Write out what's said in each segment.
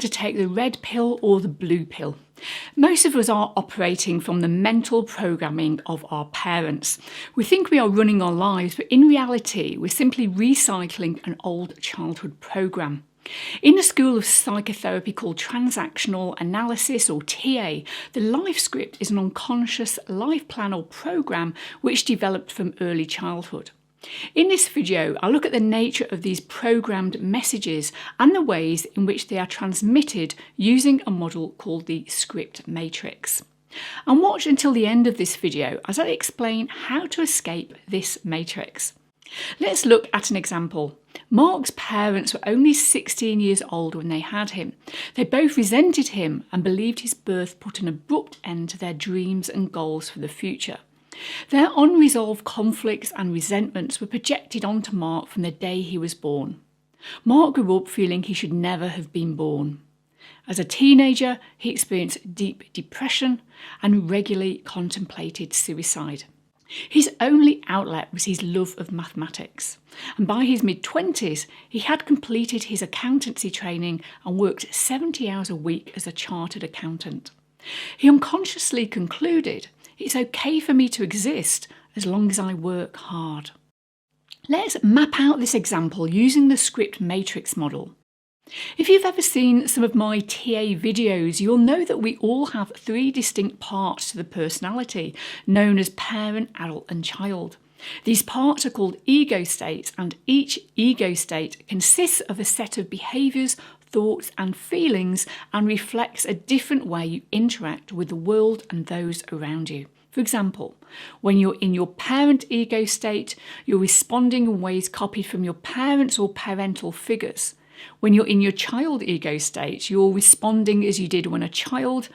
to take the red pill or the blue pill. Most of us are operating from the mental programming of our parents. We think we are running our lives, but in reality, we're simply recycling an old childhood program. In a school of psychotherapy called Transactional Analysis, or TA, the life script is an unconscious life plan or program which developed from early childhood. In this video, I'll look at the nature of these programmed messages and the ways in which they are transmitted using a model called the script matrix. And watch until the end of this video as I explain how to escape this matrix. Let's look at an example. Mark's parents were only 16 years old when they had him. They both resented him and believed his birth put an abrupt end to their dreams and goals for the future. Their unresolved conflicts and resentments were projected onto Mark from the day he was born. Mark grew up feeling he should never have been born. As a teenager, he experienced deep depression and regularly contemplated suicide. His only outlet was his love of mathematics, and by his mid-20s, he had completed his accountancy training and worked 70 hours a week as a chartered accountant. He unconsciously concluded, "It's okay for me to exist as long as I work hard." Let's map out this example using the script matrix model. If you've ever seen some of my TA videos, you'll know that we all have three distinct parts to the personality, known as parent, adult and child. These parts are called ego states, and each ego state consists of a set of behaviours, thoughts and feelings and reflects a different way you interact with the world and those around you. For example, when you're in your parent ego state, you're responding in ways copied from your parents or parental figures. When you're in your child ego state, you're responding as you did when a child.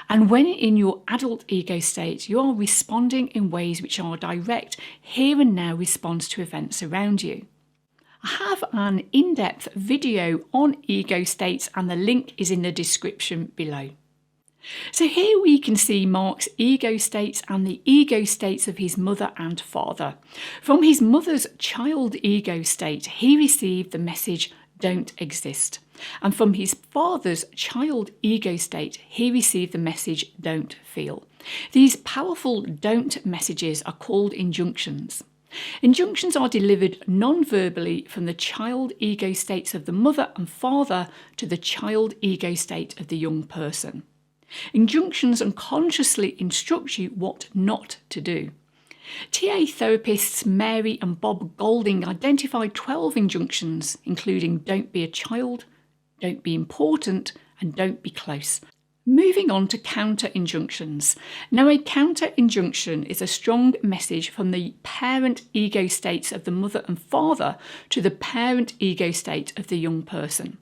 And when in your adult ego state, you're responding in ways which are direct, here and now response to events around you. I have an in-depth video on ego states and the link is in the description below. So here we can see Mark's ego states and the ego states of his mother and father. From his mother's child ego state, he received the message, "Don't exist." And from his father's child ego state, he received the message, "Don't feel." These powerful don't messages are called injunctions. Injunctions are delivered non-verbally from the child ego states of the mother and father to the child ego state of the young person. Injunctions unconsciously instruct you what not to do. TA therapists Mary and Bob Golding identified 12 injunctions, including don't be a child, don't be important, and don't be close. Moving on to counter-injunctions. Now, a counter-injunction is a strong message from the parent ego states of the mother and father to the parent ego state of the young person.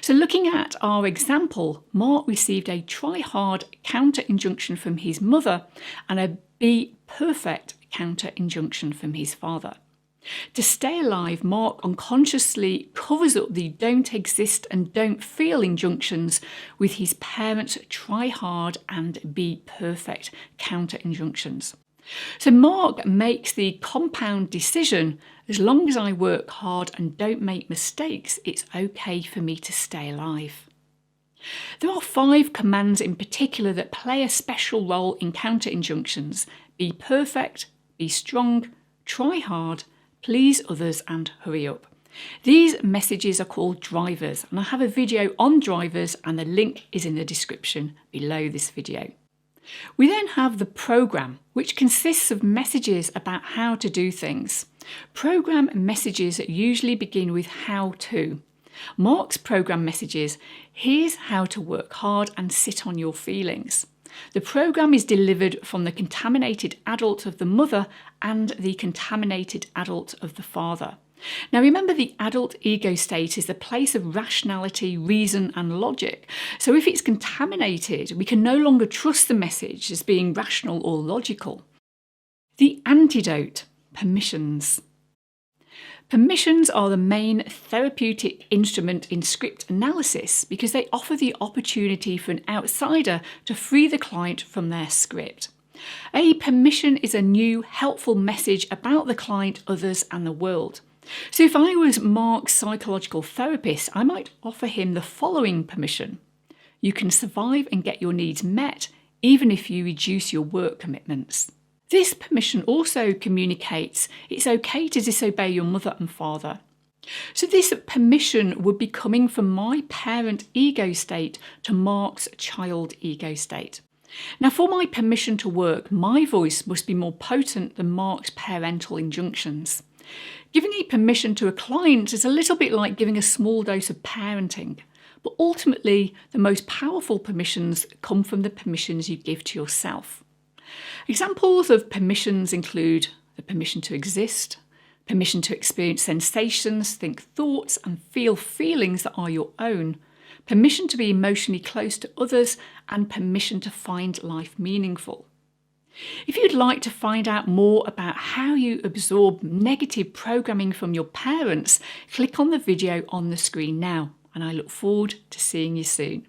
So looking at our example, Mark received a try hard counter-injunction from his mother and a be perfect counter-injunction from his father. To stay alive, Mark unconsciously covers up the don't exist and don't feel injunctions with his parents' try hard and be perfect counter-injunctions. So Mark makes the compound decision, as long as I work hard and don't make mistakes, it's okay for me to stay alive. There are 5 commands in particular that play a special role in counter-injunctions: be perfect, be strong, try hard, please others and hurry up. These messages are called drivers, and I have a video on drivers and the link is in the description below this video. We then have the program, which consists of messages about how to do things. Program messages usually begin with how to. Mark's program messages, here's how to work hard and sit on your feelings. The program is delivered from the contaminated adult of the mother and the contaminated adult of the father. Now remember, the adult ego state is the place of rationality, reason and logic. So if it's contaminated, we can no longer trust the message as being rational or logical. The antidote, permissions. Permissions are the main therapeutic instrument in script analysis because they offer the opportunity for an outsider to free the client from their script. A permission is a new, helpful message about the client, others and the world. So if I was Mark's psychological therapist, I might offer him the following permission. You can survive and get your needs met even if you reduce your work commitments. This permission also communicates it's okay to disobey your mother and father. So this permission would be coming from my parent ego state to Mark's child ego state. Now, for my permission to work, my voice must be more potent than Mark's parental injunctions. Giving a permission to a client is a little bit like giving a small dose of parenting, but ultimately the most powerful permissions come from the permissions you give to yourself. Examples of permissions include the permission to exist, permission to experience sensations, think thoughts and feel feelings that are your own, permission to be emotionally close to others, and permission to find life meaningful. If you'd like to find out more about how you absorb negative programming from your parents, click on the video on the screen now, and I look forward to seeing you soon.